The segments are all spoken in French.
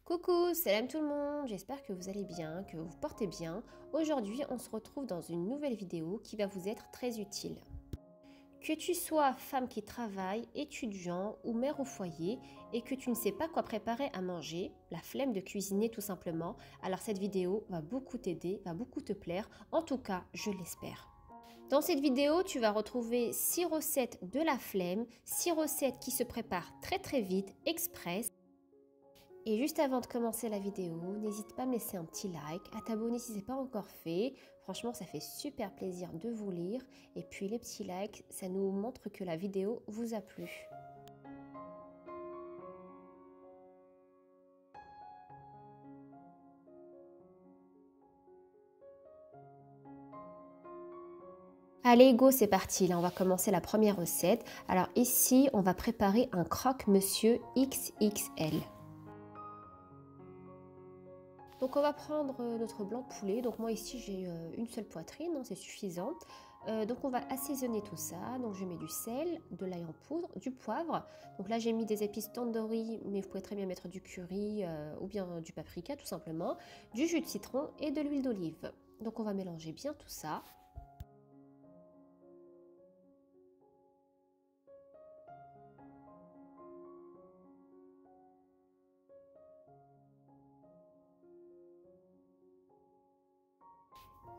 Coucou, salam tout le monde, j'espère que vous allez bien, que vous vous portez bien. Aujourd'hui, on se retrouve dans une nouvelle vidéo qui va vous être très utile. Que tu sois femme qui travaille, étudiant ou mère au foyer et que tu ne sais pas quoi préparer à manger, la flemme de cuisiner tout simplement, alors cette vidéo va beaucoup t'aider, va beaucoup te plaire, en tout cas, je l'espère. Dans cette vidéo, tu vas retrouver 6 recettes de la flemme, 6 recettes qui se préparent très vite, express. Et juste avant de commencer la vidéo, n'hésite pas à me laisser un petit like, à t'abonner si ce n'est pas encore fait. Franchement, ça fait super plaisir de vous lire. Et puis les petits likes, ça nous montre que la vidéo vous a plu. Allez, go, c'est parti. Là, on va commencer la première recette. Alors ici, on va préparer un croque-monsieur XXL. Donc on va prendre notre blanc de poulet. Donc moi ici j'ai une seule poitrine, c'est suffisant. Donc on va assaisonner tout ça. Donc je mets du sel, de l'ail en poudre, du poivre. Donc là j'ai mis des épices tandoori, mais vous pouvez très bien mettre du curry ou bien du paprika tout simplement, du jus de citron et de l'huile d'olive. Donc on va mélanger bien tout ça.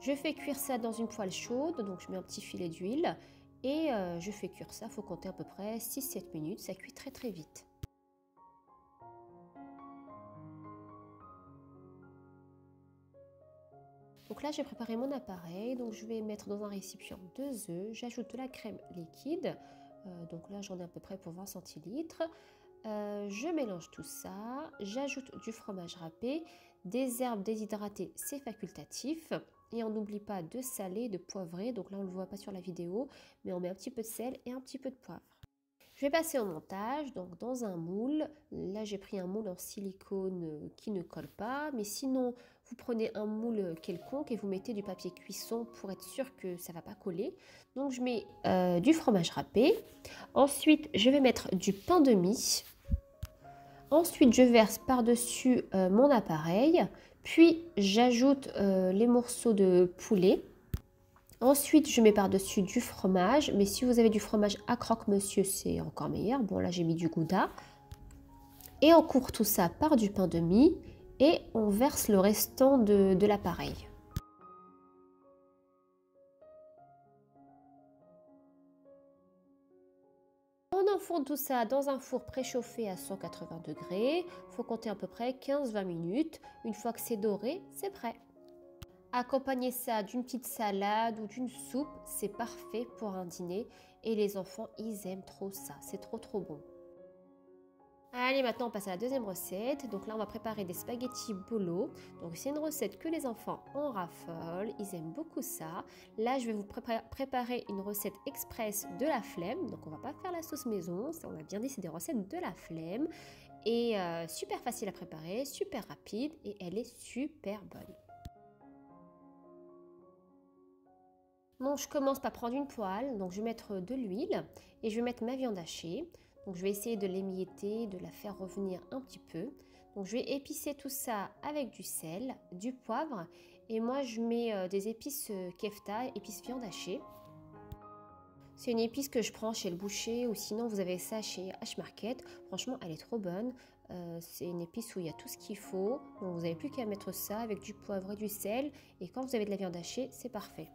Je fais cuire ça dans une poêle chaude, donc je mets un petit filet d'huile et je fais cuire ça, il faut compter à peu près 6-7 minutes, ça cuit très vite. Donc là j'ai préparé mon appareil, donc je vais mettre dans un récipient 2 œufs, j'ajoute de la crème liquide, donc là j'en ai à peu près pour 20 centilitres. Je mélange tout ça, j'ajoute du fromage râpé, des herbes déshydratées, c'est facultatif. Et on n'oublie pas de saler, de poivrer, donc là on ne le voit pas sur la vidéo, mais on met un petit peu de sel et un petit peu de poivre. Je vais passer au montage, donc dans un moule. Là j'ai pris un moule en silicone qui ne colle pas, mais sinon vous prenez un moule quelconque et vous mettez du papier cuisson pour être sûr que ça ne va pas coller. Donc je mets du fromage râpé, ensuite je vais mettre du pain de mie. Ensuite, je verse par-dessus mon appareil, puis j'ajoute les morceaux de poulet. Ensuite, je mets par-dessus du fromage, mais si vous avez du fromage à croque-monsieur, c'est encore meilleur. Bon, là, j'ai mis du Gouda. Et on couvre tout ça par du pain de mie et on verse le restant de l'appareil. On enfourne tout ça dans un four préchauffé à 180 degrés. Il faut compter à peu près 15-20 minutes. Une fois que c'est doré, c'est prêt. Accompagner ça d'une petite salade ou d'une soupe, c'est parfait pour un dîner. Et les enfants, ils aiment trop ça. C'est trop bon. Allez, maintenant on passe à la deuxième recette. Donc là, on va préparer des spaghettis bolo. Donc c'est une recette que les enfants en raffolent. Ils aiment beaucoup ça. Là, je vais vous préparer une recette express de la flemme. Donc on va pas faire la sauce maison. On a bien dit, c'est des recettes de la flemme. Et super facile à préparer, super rapide et elle est super bonne. Donc je commence par prendre une poêle, donc je vais mettre de l'huile et je vais mettre ma viande hachée. Donc je vais essayer de l'émietter, de la faire revenir un petit peu. Donc je vais épicer tout ça avec du sel, du poivre et moi je mets des épices kefta, épices viande hachée. C'est une épice que je prends chez le boucher ou sinon vous avez ça chez H-Market. Franchement elle est trop bonne. C'est une épice où il y a tout ce qu'il faut. Donc vous n'avez plus qu'à mettre ça avec du poivre et du sel et quand vous avez de la viande hachée c'est parfait.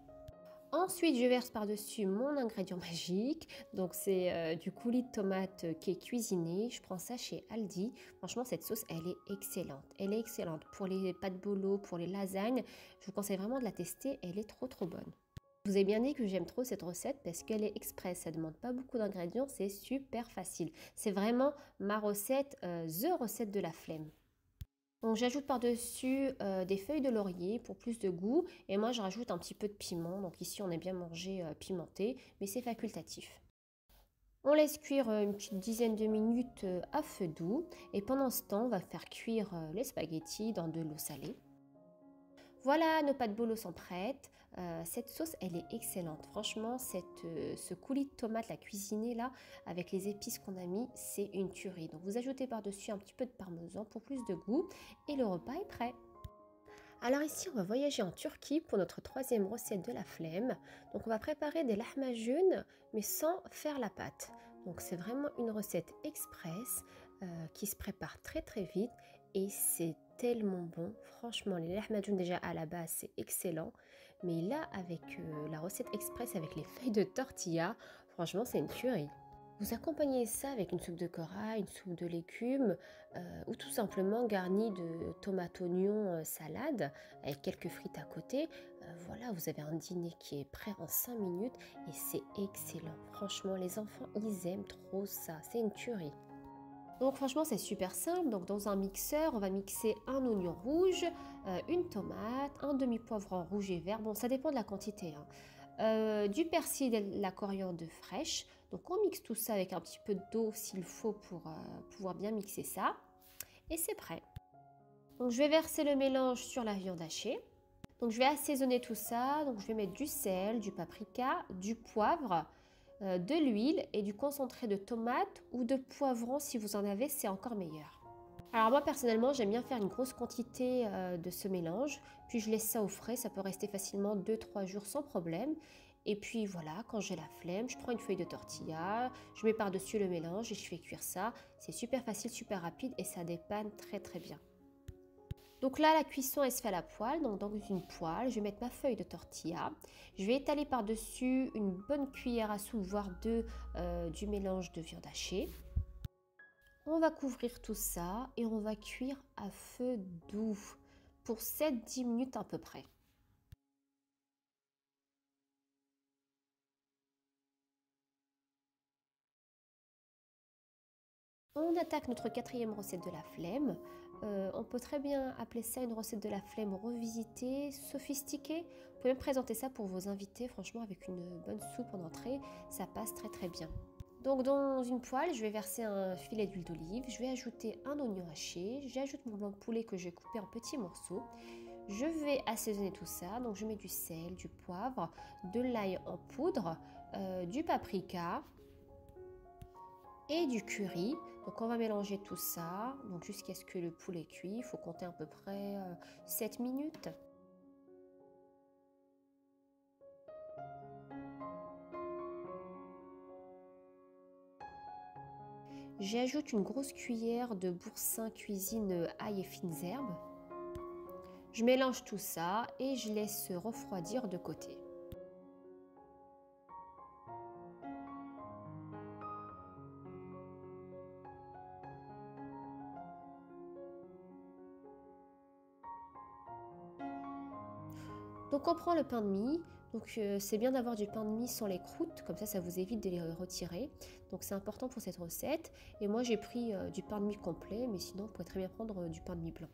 Ensuite, je verse par-dessus mon ingrédient magique. Donc, c'est du coulis de tomate qui est cuisiné. Je prends ça chez Aldi. Franchement, cette sauce, elle est excellente. Elle est excellente pour les pâtes bolo, pour les lasagnes. Je vous conseille vraiment de la tester. Elle est trop bonne. Je vous ai bien dit que j'aime trop cette recette parce qu'elle est express. Ça ne demande pas beaucoup d'ingrédients. C'est super facile. C'est vraiment ma recette, the recette de la flemme. Donc j'ajoute par-dessus des feuilles de laurier pour plus de goût et moi je rajoute un petit peu de piment. Donc ici on aime bien manger pimenté mais c'est facultatif. On laisse cuire une petite dizaine de minutes à feu doux et pendant ce temps on va faire cuire les spaghettis dans de l'eau salée. Voilà, nos pâtes bolo sont prêtes. Cette sauce, elle est excellente. Franchement, ce coulis de tomate, la cuisinée là, avec les épices qu'on a mis, c'est une tuerie. Donc vous ajoutez par-dessus un petit peu de parmesan pour plus de goût et le repas est prêt. Alors ici, on va voyager en Turquie pour notre troisième recette de la flemme. Donc on va préparer des lahmacun, mais sans faire la pâte. Donc c'est vraiment une recette express qui se prépare très très vite et c'est tellement bon. Franchement, les lahmacun déjà à la base, c'est excellent. Mais là, avec la recette express avec les feuilles de tortilla, franchement, c'est une tuerie. Vous accompagnez ça avec une soupe de corail, une soupe de légumes ou tout simplement garni de tomates, oignons, salade avec quelques frites à côté. Voilà, vous avez un dîner qui est prêt en 5 minutes et c'est excellent. Franchement, les enfants, ils aiment trop ça. C'est une tuerie. Donc franchement, c'est super simple. Donc dans un mixeur, on va mixer un oignon rouge, une tomate, un demi-poivron rouge et vert. Bon, ça dépend de la quantité, hein. Du persil et de la coriandre fraîche. Donc on mixe tout ça avec un petit peu d'eau s'il faut pour pouvoir bien mixer ça. Et c'est prêt. Donc je vais verser le mélange sur la viande hachée. Donc je vais assaisonner tout ça. Donc je vais mettre du sel, du paprika, du poivre, de l'huile et du concentré de tomate ou de poivron si vous en avez, c'est encore meilleur. Alors moi personnellement j'aime bien faire une grosse quantité de ce mélange, puis je laisse ça au frais, ça peut rester facilement 2-3 jours sans problème. Et puis voilà, quand j'ai la flemme, je prends une feuille de tortilla, je mets par-dessus le mélange et je fais cuire ça. C'est super facile, super rapide et ça dépanne très très bien. Donc là, la cuisson, elle se fait à la poêle. Donc dans une poêle, je vais mettre ma feuille de tortilla. Je vais étaler par-dessus une bonne cuillère à soupe, voire deux, du mélange de viande hachée. On va couvrir tout ça et on va cuire à feu doux pour 7-10 minutes à peu près. On attaque notre quatrième recette de la flemme. On peut très bien appeler ça une recette de la flemme revisitée, sophistiquée. Vous pouvez même présenter ça pour vos invités, franchement avec une bonne soupe en entrée, ça passe très très bien. Donc dans une poêle, je vais verser un filet d'huile d'olive, je vais ajouter un oignon haché, j'ajoute mon blanc de poulet que j'ai coupé en petits morceaux. Je vais assaisonner tout ça, donc je mets du sel, du poivre, de l'ail en poudre, du paprika et du curry. Donc on va mélanger tout ça donc jusqu'à ce que le poulet cuit. Il faut compter à peu près 7 minutes. J'ajoute une grosse cuillère de boursin cuisine ail et fines herbes. Je mélange tout ça et je laisse refroidir de côté. Donc on prend le pain de mie, donc c'est bien d'avoir du pain de mie sans les croûtes, comme ça vous évite de les retirer. Donc c'est important pour cette recette. Et moi j'ai pris du pain de mie complet, mais sinon vous pouvez très bien prendre du pain de mie blanc.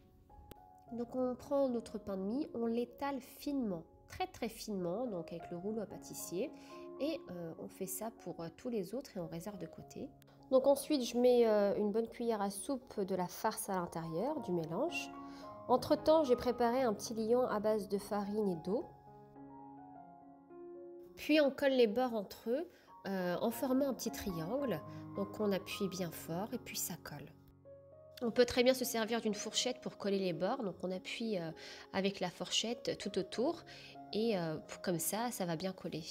Donc on prend notre pain de mie, on l'étale finement, très très finement, donc avec le rouleau à pâtissier. Et on fait ça pour tous les autres et on réserve de côté. Donc ensuite je mets une bonne cuillère à soupe de la farce à l'intérieur du mélange. Entre temps j'ai préparé un petit liant à base de farine et d'eau. Puis on colle les bords entre eux en formant un petit triangle. Donc on appuie bien fort et puis ça colle. On peut très bien se servir d'une fourchette pour coller les bords. Donc on appuie avec la fourchette tout autour et comme ça va bien coller.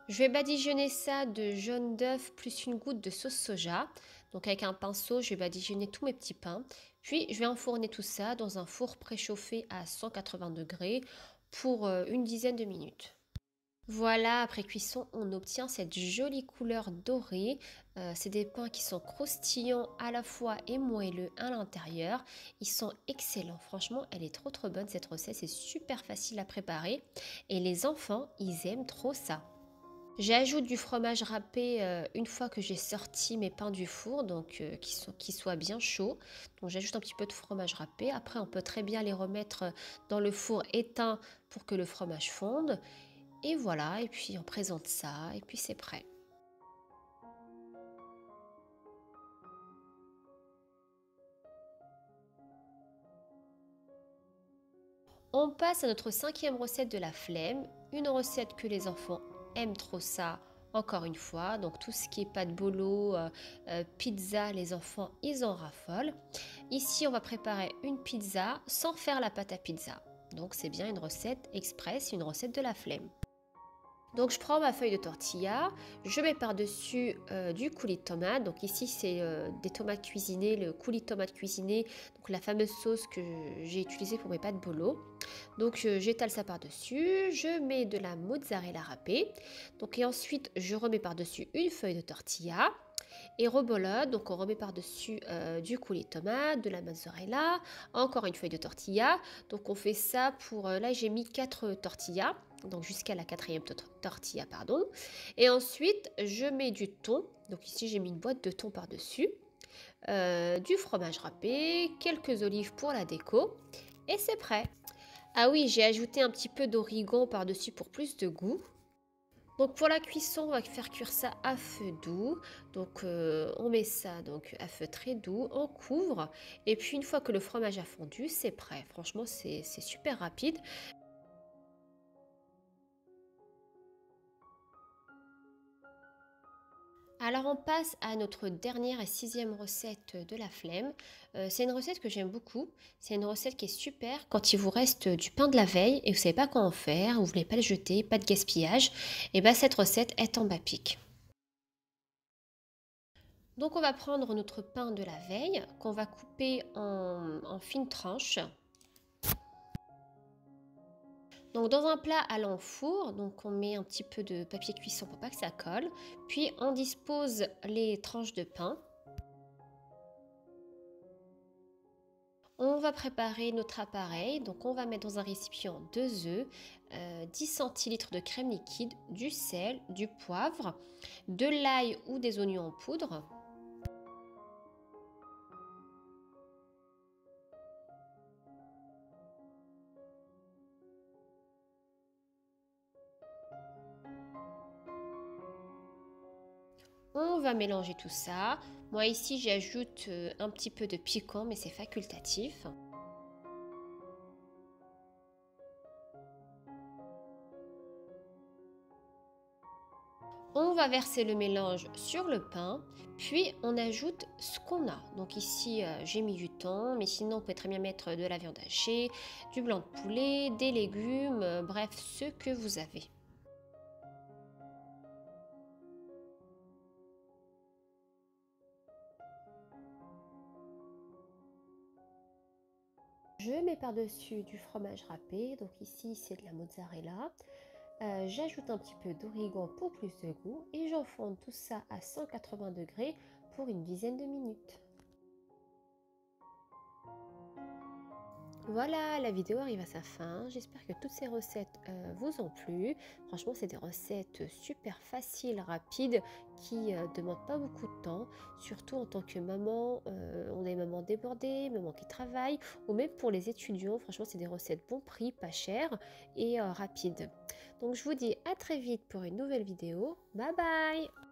Je vais badigeonner ça de jaune d'œuf plus une goutte de sauce soja. Donc avec un pinceau, je vais badigeonner tous mes petits pains. Puis je vais enfourner tout ça dans un four préchauffé à 180 degrés pour une dizaine de minutes. Voilà, après cuisson, on obtient cette jolie couleur dorée. C'est des pains qui sont croustillants à la fois et moelleux à l'intérieur. Ils sont excellents. Franchement, elle est trop trop bonne cette recette. C'est super facile à préparer. Et les enfants, ils aiment trop ça. J'ajoute du fromage râpé une fois que j'ai sorti mes pains du four, donc qui soient bien chauds. Donc j'ajoute un petit peu de fromage râpé. Après, on peut très bien les remettre dans le four éteint pour que le fromage fonde. Et voilà, et puis on présente ça, et puis c'est prêt. On passe à notre 5e recette de la flemme, une recette que les enfants aiment trop ça, encore une fois. Donc tout ce qui est pâte bolo, pizza, les enfants, ils en raffolent. Ici, on va préparer une pizza sans faire la pâte à pizza. Donc c'est bien une recette express, une recette de la flemme. Donc je prends ma feuille de tortilla, je mets par-dessus du coulis de tomate. Donc ici c'est des tomates cuisinées, le coulis de tomate cuisiné, donc la fameuse sauce que j'ai utilisée pour mes pâtes bolo. Donc j'étale ça par-dessus, je mets de la mozzarella râpée. Donc et ensuite je remets par-dessus une feuille de tortilla. Et rebolote, donc on remet par-dessus du coulis de tomate, de la mozzarella, encore une feuille de tortilla. Donc on fait ça pour, là j'ai mis 4 tortillas, donc jusqu'à la 4e tortilla, pardon. Et ensuite je mets du thon, donc ici j'ai mis une boîte de thon par-dessus, du fromage râpé, quelques olives pour la déco, et c'est prêt. Ah oui, j'ai ajouté un petit peu d'origan par-dessus pour plus de goût. Donc pour la cuisson, on va faire cuire ça à feu doux. Donc on met ça donc à feu très doux, on couvre. Et puis une fois que le fromage a fondu, c'est prêt. Franchement, c'est super rapide. Alors on passe à notre dernière et 6e recette de la flemme. C'est une recette que j'aime beaucoup. C'est une recette qui est super quand il vous reste du pain de la veille et vous ne savez pas quoi en faire, vous ne voulez pas le jeter, pas de gaspillage. Et bien cette recette est en bas pic. Donc on va prendre notre pain de la veille qu'on va couper en fines tranches. Donc dans un plat allant au four, donc on met un petit peu de papier cuisson pour pas que ça colle. Puis on dispose les tranches de pain. On va préparer notre appareil. Donc on va mettre dans un récipient 2 œufs, 10 centilitres de crème liquide, du sel, du poivre, de l'ail ou des oignons en poudre. On va mélanger tout ça. Moi ici j'ajoute un petit peu de piquant mais c'est facultatif. On va verser le mélange sur le pain, puis on ajoute ce qu'on a. Donc ici j'ai mis du thon, mais sinon on peut très bien mettre de la viande hachée, du blanc de poulet, des légumes, bref ce que vous avez. Je mets par-dessus du fromage râpé, donc ici c'est de la mozzarella. J'ajoute un petit peu d'origan pour plus de goût et j'enfourne tout ça à 180 degrés pour une dizaine de minutes. Voilà, la vidéo arrive à sa fin. J'espère que toutes ces recettes vous ont plu. Franchement, c'est des recettes super faciles, rapides, qui ne demandent pas beaucoup de temps. Surtout en tant que maman, on est maman débordée, maman qui travaille, ou même pour les étudiants. Franchement, c'est des recettes bon prix, pas chères et rapides. Donc, je vous dis à très vite pour une nouvelle vidéo. Bye bye!